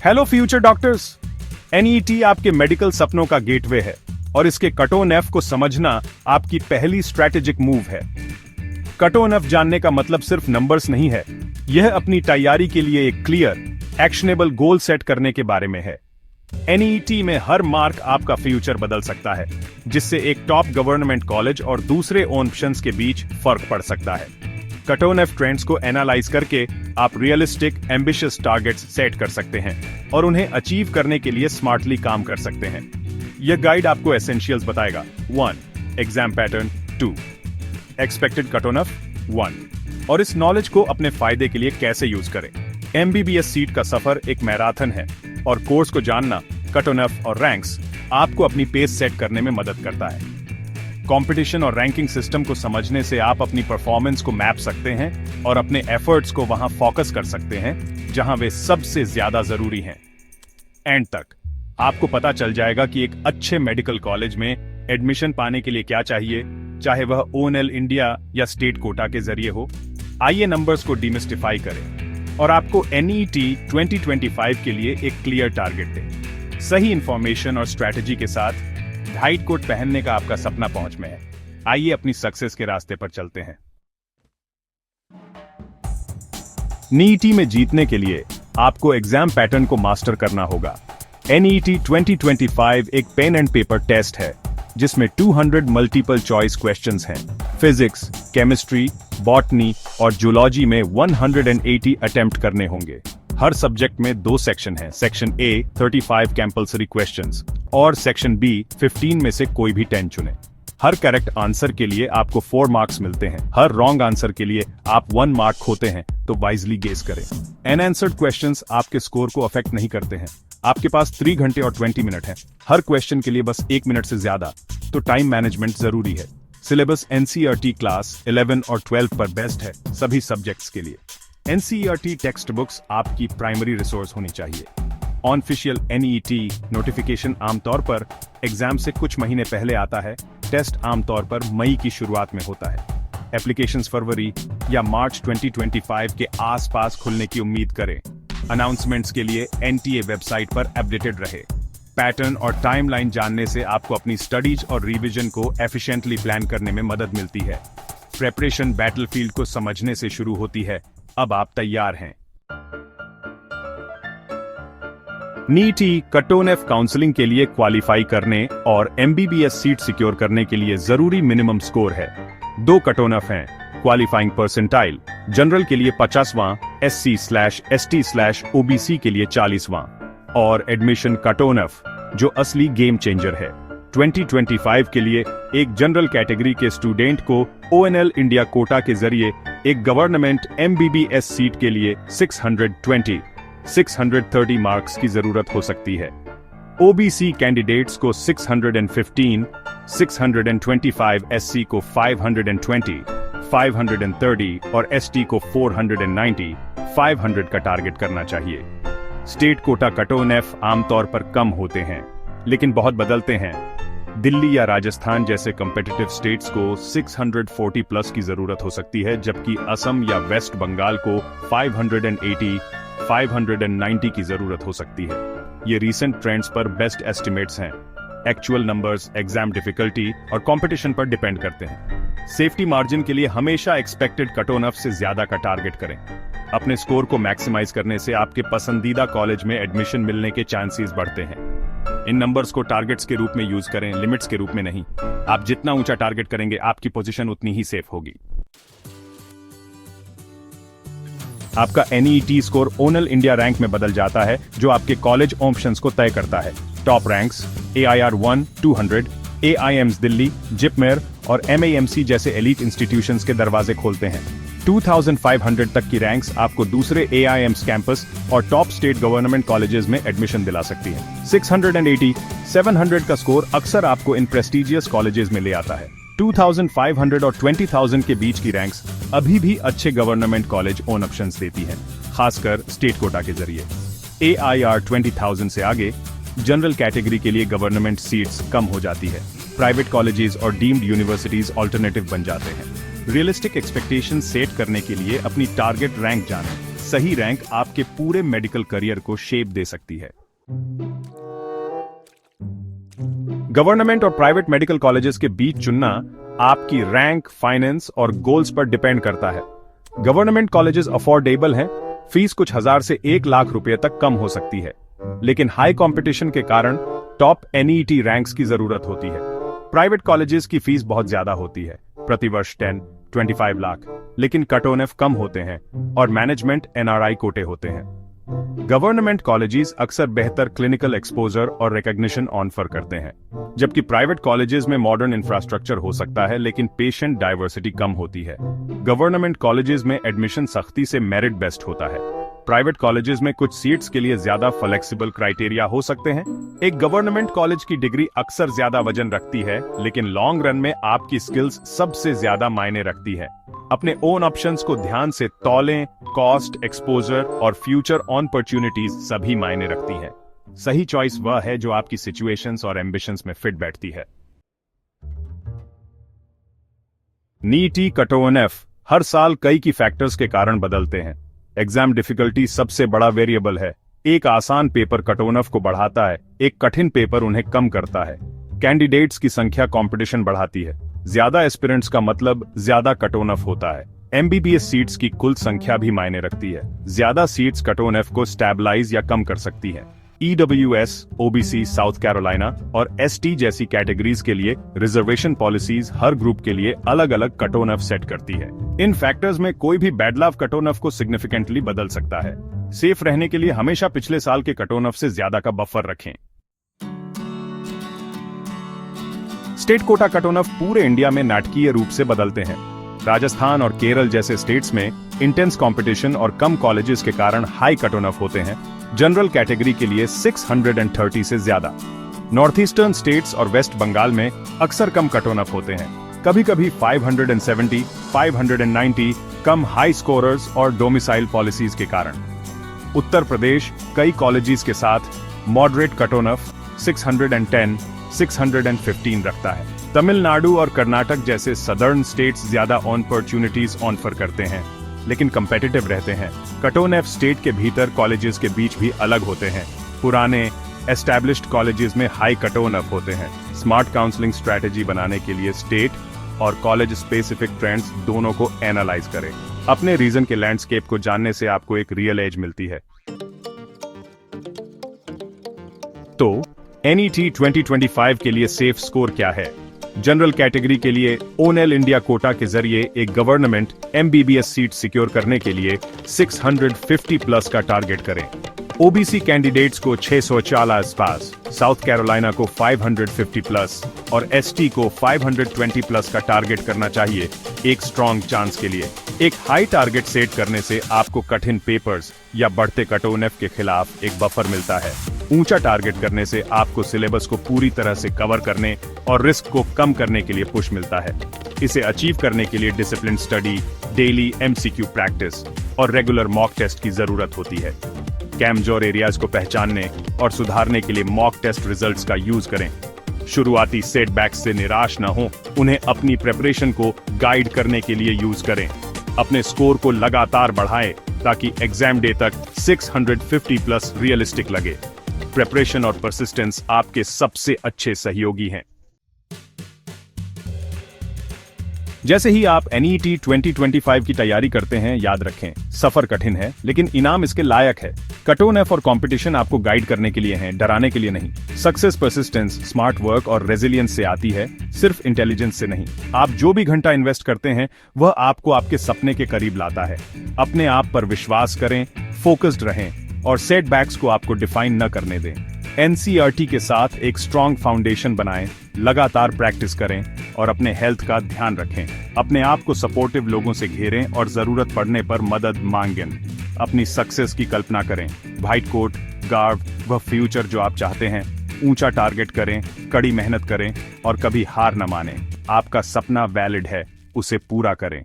Hello future doctors. NET आपके medical सपनों का गेटवे है और इसके कटोन एफ को समझना आपकी पहली स्ट्रैटेजिक मूव है। कटोन एफ जानने का मतलब सिर्फ नंबर्स नहीं है, यह अपनी तैयारी के लिए एक क्लियर, एक्शनेबल गोल सेट करने के बारे में है। एनईटी में हर मार्क आपका फ्यूचर बदल सकता है, जिससे एक टॉप गवर्नमेंट कॉलेज और दूसरे ऑप्शंस के बीच फर्क पड़ सकता है। कटोन एफ ट्रेंड्स को एनालाइज करके आप रियलिस्टिक, एम्बिशियस टारगेट्स सेट कर सकते हैं और उन्हें अचीव करने के लिए स्मार्टली काम कर सकते हैं। यह गाइड आपको एसेंशियल्स बताएगा। 1. Exam pattern. 2. Expected cotton F 1 और इस नॉलेज को अपने फायदे के लिए कैसे यूज करें। एमबीबीएस सीट का सफर एक मैराथन है और कोर्स को जानना, कटोन एफ और रैंक्स आपको अपनी पेस सेट करने में मदद करता है। कंपटीशन और रैंकिंग सिस्टम को समझने से आप अपनी परफॉर्मेंस को मैप सकते हैं और अपने एफर्ट्स को वहां फोकस कर सकते हैं जहां वे सबसे ज्यादा जरूरी हैं। एंड तक आपको पता चल जाएगा कि एक अच्छे मेडिकल कॉलेज में एडमिशन पाने के लिए क्या चाहिए, चाहे वह ओएनएल इंडिया या स्टेट कोटा के जरिए हो। आइए नंबर्स को डिमिस्टिफाई करें और आपको एनईटी 2025 के लिए एक क्लियर टारगेट दें। सही इंफॉर्मेशन और स्ट्रैटेजी के साथ व्हाइट कोट पहनने का आपका सपना पहुंच में है। आइए अपनी सक्सेस के रास्ते पर चलते हैं। नीईटी में जीतने के लिए आपको एग्जाम पैटर्न को मास्टर करना होगा। एनईटी 2025 एक पेन एंड पेपर टेस्ट है जिसमें 200 मल्टीपल चॉइस क्वेश्चंस हैं। फिजिक्स, केमिस्ट्री, बॉटनी और जूलॉजी में 180 अटेम्प्ट करने होंगे। हर सब्जेक्ट में 2 सेक्शन हैं। सेक्शन ए 35 कंपल्सरी क्वेश्चंस और सेक्शन बी 15 में से कोई भी 10 चुने। हर करेक्ट आंसर के लिए आपको 4 मार्क्स मिलते हैं। हर रॉन्ग आंसर के लिए आप 1 मार्क खोते हैं, तो वाइजली गेस करें। अनआंसर्ड क्वेश्चंस आपके स्कोर को अफेक्ट नहीं करते हैं। आपके पास 3 घंटे और 20 मिनट है। हर क्वेश्चन के लिए बस 1 मिनट से ज्यादा, तो टाइम मैनेजमेंट जरूरी है। सिलेबस एनसीईआरटी क्लास 11 और 12 पर बेस्ड है सभी सब्जेक्ट्स के लिए। एनसीईआरटी टेक्स्ट बुक्स आपकी प्राइमरी रिसोर्स होनी चाहिए। ऑनऑफिशियल एनईटी नोटिफिकेशन आमतौर पर एग्जाम से कुछ महीने पहले आता है। टेस्ट आमतौर पर मई की शुरुआत में होता है। एप्लीकेशंस फरवरी या मार्च 2025 के आसपास खुलने की उम्मीद करें। अनाउंसमेंट्स के लिए एनटीए वेबसाइट पर अपडेटेड रहे। पैटर्न और टाइमलाइन जानने से आपको अपनी स्टडीज और रिवीजन को एफिशिएंटली प्लान करने में मदद मिलती है। प्रेपरेशन बैटलफील्ड को समझने से शुरू होती है। अब आप तैयार हैं। नीईटी कटोन एफ काउंसलिंग के लिए क्वालिफाई करने और एमबीबीएस सीट सिक्योर करने के लिए जरूरी मिनिमम स्कोर है। 2 कटोन एफ हैं। क्वालिफाइंग परसेंटाइल जनरल के लिए 50वां, SC/ST/OBC के लिए 40वां और एडमिशन कटोन एफ जो असली गेम चेंजर है। 2025 के लिए एक जनरल कैटेगरी के स्टूडेंट को ओएनएल इंडिया कोटा के जरिए एक गवर्नमेंट एमबीबीएस सीट के लिए 630 मार्क्स की जरूरत हो सकती है। ओबीसी कैंडिडेट्स को 615, 625, एससी को 520, 530 और एसटी को 490, 500 का टारगेट करना चाहिए। स्टेट कोटा कटोन एफ आमतौर पर कम होते हैं, लेकिन बहुत बदलते हैं। दिल्ली या राजस्थान जैसे कॉम्पिटिटिव स्टेट्स को 640 प्लस की जरूरत हो सकती है, जबकि असम या वेस्ट बंगाल को 580, 590 की जरूरत हो सकती है। ये रीसेंट ट्रेंड्स पर बेस्ट एस्टिमेट्स हैं। एक्चुअल नंबर्स एग्जाम डिफिकल्टी और कंपटीशन पर डिपेंड करते हैं। सेफ्टी मार्जिन के लिए हमेशा एक्सपेक्टेड कटोन एफ से ज्यादा का टारगेट करें। अपने स्कोर को मैक्सिमाइज करने से आपके पसंदीदा कॉलेज में एडमिशन मिलने के चांसेस बढ़ते हैं। इन नंबर्स को टारगेट्स के रूप में यूज करें, लिमिट्स के रूप में नहीं। आप जितना ऊंचा टारगेट करेंगे, आपकी पोजीशन उतनी ही सेफ होगी। आपका एनईटी स्कोर ओएनएल इंडिया रैंक में बदल जाता है, जो आपके कॉलेज ऑप्शंस को तय करता है। Top ranks AIR 1 200, AIIMS Delhi, JIPMER और MAMC जैसे एलीट इंस्टीट्यूशंस के दरवाजे खोलते हैं। 2500 तक की रैंक्स आपको दूसरे AIIMS कैंपस और टॉप स्टेट गवर्नमेंट कॉलेजेस में एडमिशन दिला सकती है। 680, 700 का स्कोर अक्सर आपको इन प्रेस्टिजियस कॉलेजेस में ले आता है। 2500 और 20,000 के बीच की रैंक्स अभी भी अच्छे गवर्नमेंट कॉलेज ओन ऑप्शंस देती हैं, खासकर स्टेट कोटा के जरिए। AIR 20,000 से आगे जनरल कैटेगरी के लिए गवर्नमेंट सीट्स कम हो जाती है। प्राइवेट कॉलेजेस और डीम्ड यूनिवर्सिटीज ऑल्टरनेटिव बन जाते हैं। रियलिस्टिक एक्सपेक्टेशन सेट करने के लिए अपनी टारगेट रैंक जानें। सही रैंक आपके पूरे मेडिकल करियर को शेप दे सकती है। गवर्नमेंट और प्राइवेट मेडिकल कॉलेजेस के बीच चुनना आपकी रैंक, फाइनेंस और गोल्स पर डिपेंड करता है। गवर्नमेंट कॉलेजेस अफोर्डेबल हैं, फीस कुछ हजार से 1 लाख रुपए तक कम हो सकती है, लेकिन हाई कंपटीशन के कारण टॉप NEET रैंक्स की जरूरत होती है। प्राइवेट कॉलेजेस की फीस बहुत ज्यादा होती है, प्रतिवर्ष 10-25 लाख, लेकिन कट ऑन एफ कम होते हैं और मैनेजमेंट NRI कोटे होते हैं। गवर्नमेंट कॉलेजेस अक्सर बेहतर क्लिनिकल एक्सपोजर और रिकॉग्निशन ऑफर करते हैं, जबकि प्राइवेट कॉलेजेस में मॉडर्न इंफ्रास्ट्रक्चर हो सकता है लेकिन पेशेंट डाइवर्सिटी कम होती है। गवर्नमेंट कॉलेजेस में एडमिशन सख्ती से मेरिट बेस्ड होता है। प्राइवेट कॉलेजेस में कुछ सीट्स के लिए ज्यादा फ्लेक्सिबल क्राइटेरिया हो सकते हैं। एक गवर्नमेंट कॉलेज की डिग्री अक्सर ज्यादा वजन रखती है, लेकिन लॉन्ग रन में आपकी स्किल्स सबसे ज्यादा मायने रखती है। अपने ओन ऑप्शंस को ध्यान से तौलें, कॉस्ट, एक्सपोजर और फ्यूचर अपॉर्चुनिटीज सभी मायने रखती है। सही चॉइस वह है जो आपकी सिचुएशंस और एम्बिशंस में फिट बैठती है। NEET कट ऑन एफ हर साल कई की फैक्टर्स के कारण बदलते हैं। एग्जाम डिफिकल्टी सबसे बड़ा वेरिएबल है। एक आसान पेपर कट ऑन एफ को बढ़ाता है, एक कठिन पेपर उन्हें कम करता है। कैंडिडेट्स की संख्या कंपटीशन बढ़ाती है। ज्यादा एस्पिरेंट्स का मतलब ज्यादा कट ऑन एफ होता है। MBBS सीट्स की कुल संख्या भी मायने रखती है। ज्यादा सीट्स कट ऑन एफ को स्टेबलाइज या कम कर सकती है। EWS, OBC, साउथ कैरोलिना और ST जैसी कैटेगरीज के लिए रिजर्वेशन पॉलिसीज हर ग्रुप के लिए अलग अलग कट ऑन एफ सेट करती है। इन फैक्टर्स में कोई भी bad love cut on F को सिग्निफिकेंटली बदल सकता है। सेफ रहने के लिए हमेशा पिछले साल के कट ऑन एफ से ज्यादा का बफर रखें। State quota cut on F पूरे इंडिया में नाटकीय रूप से बदलते हैं। राजस्थान और केरल जैसे स्टेट्स में इंटेंस कंपटीशन और कम कॉलेजेस के कारण हाई कट ऑन ऑफ होते हैं। जनरल कैटेगरी के लिए 630 से ज्यादा। नॉर्थ ईस्टर्न स्टेट्स और वेस्ट बंगाल में अक्सर कम कट ऑन ऑफ होते हैं, कभी कभी 570, 590, कम हाई स्कोरर्स और डोमिसाइल पॉलिसीज के कारण। उत्तर प्रदेश कई कॉलेजेस के साथ मॉडरेट कट ऑन ऑफ 610, 615 रखता है। तमिलनाडु और कर्नाटक जैसे सदर्न स्टेट्स ज्यादा अपॉर्चुनिटीज ऑफर करते हैं, लेकिन कंपेटिटिव रहते हैं। कट ऑन एफ स्टेट के भीतर कॉलेजेस के बीच भी अलग होते हैं। पुराने एस्टैब्लिश्ड कॉलेजेस में हाई कट ऑन एफ होते हैं। स्मार्ट काउंसलिंग स्ट्रैटेजी बनाने के लिए स्टेट और कॉलेज स्पेसिफिक ट्रेंड्स दोनों को एनालाइज करें। अपने रीजन के लैंडस्केप को जानने से आपको एक रियल एज मिलती है। तो NEET 2025 के लिए सेफ स्कोर क्या है? जनरल कैटेगरी के लिए ONEL इंडिया कोटा के जरिए एक गवर्नमेंट MBBS सीट सिक्योर करने के लिए 650 प्लस का टारगेट करें। OBC कैंडिडेट्स को 640 पास, साउथ कैरोलिना को 550 प्लस और ST को 520 प्लस का टारगेट करना चाहिए एक स्ट्रॉन्ग चांस के लिए। एक हाई टारगेट सेट करने से आपको कठिन पेपर्स या बढ़ते कट ऑन एफ के खिलाफ एक बफर मिलता है। ऊंचा टारगेट करने से आपको सिलेबस को पूरी तरह से कवर करने और रिस्क को कम करने के लिए पुश मिलता है। इसे अचीव करने के लिए discipline study, daily MCQ practice और रेगुलर मॉक टेस्ट की जरूरत होती है। कमजोर एरियाज को पहचानने और सुधारने के लिए मॉक टेस्ट रिजल्ट्स का यूज करें। शुरुआती सेटबैक्स से निराश न हो, उन्हें अपनी प्रिपरेशन को गाइड करने के लिए यूज करें। अपने स्कोर को लगातार बढ़ाएं ताकि एग्जाम डे तक 650 प्लस रियलिस्टिक लगे। प्रिपरेशन और परसिस्टेंस आपके सबसे अच्छे सहयोगी हैं। जैसे ही आप NEET 2025 की तैयारी करते हैं, याद रखें, सफर कठिन है लेकिन इनाम इसके लायक है। कट ऑन एफ और कंपटीशन आपको गाइड करने के लिए हैं, डराने के लिए नहीं। सक्सेस परसिस्टेंस, स्मार्ट वर्क और रेजिलियंस से आती है, सिर्फ इंटेलिजेंस से नहीं। आप जो भी घंटा इन्वेस्ट करते हैं वह आपको आपके सपने के करीब लाता है। अपने आप पर विश्वास करें, फोकस्ड रहें और सेटबैक्स को आपको डिफाइन न करने दें। NCERT के साथ एक स्ट्रॉन्ग फाउंडेशन बनाएं, लगातार प्रैक्टिस करें और अपने हेल्थ का ध्यान रखें। अपने आप को सपोर्टिव लोगों से घेरें और जरूरत पड़ने पर मदद मांगें। अपनी सक्सेस की कल्पना करें, व्हाइट कोट, गार्ड, वह फ्यूचर जो आप चाहते हैं। ऊंचा टारगेट करें, कड़ी मेहनत करें और कभी हार न मानें। आपका सपना वैलिड है, उसे पूरा करें।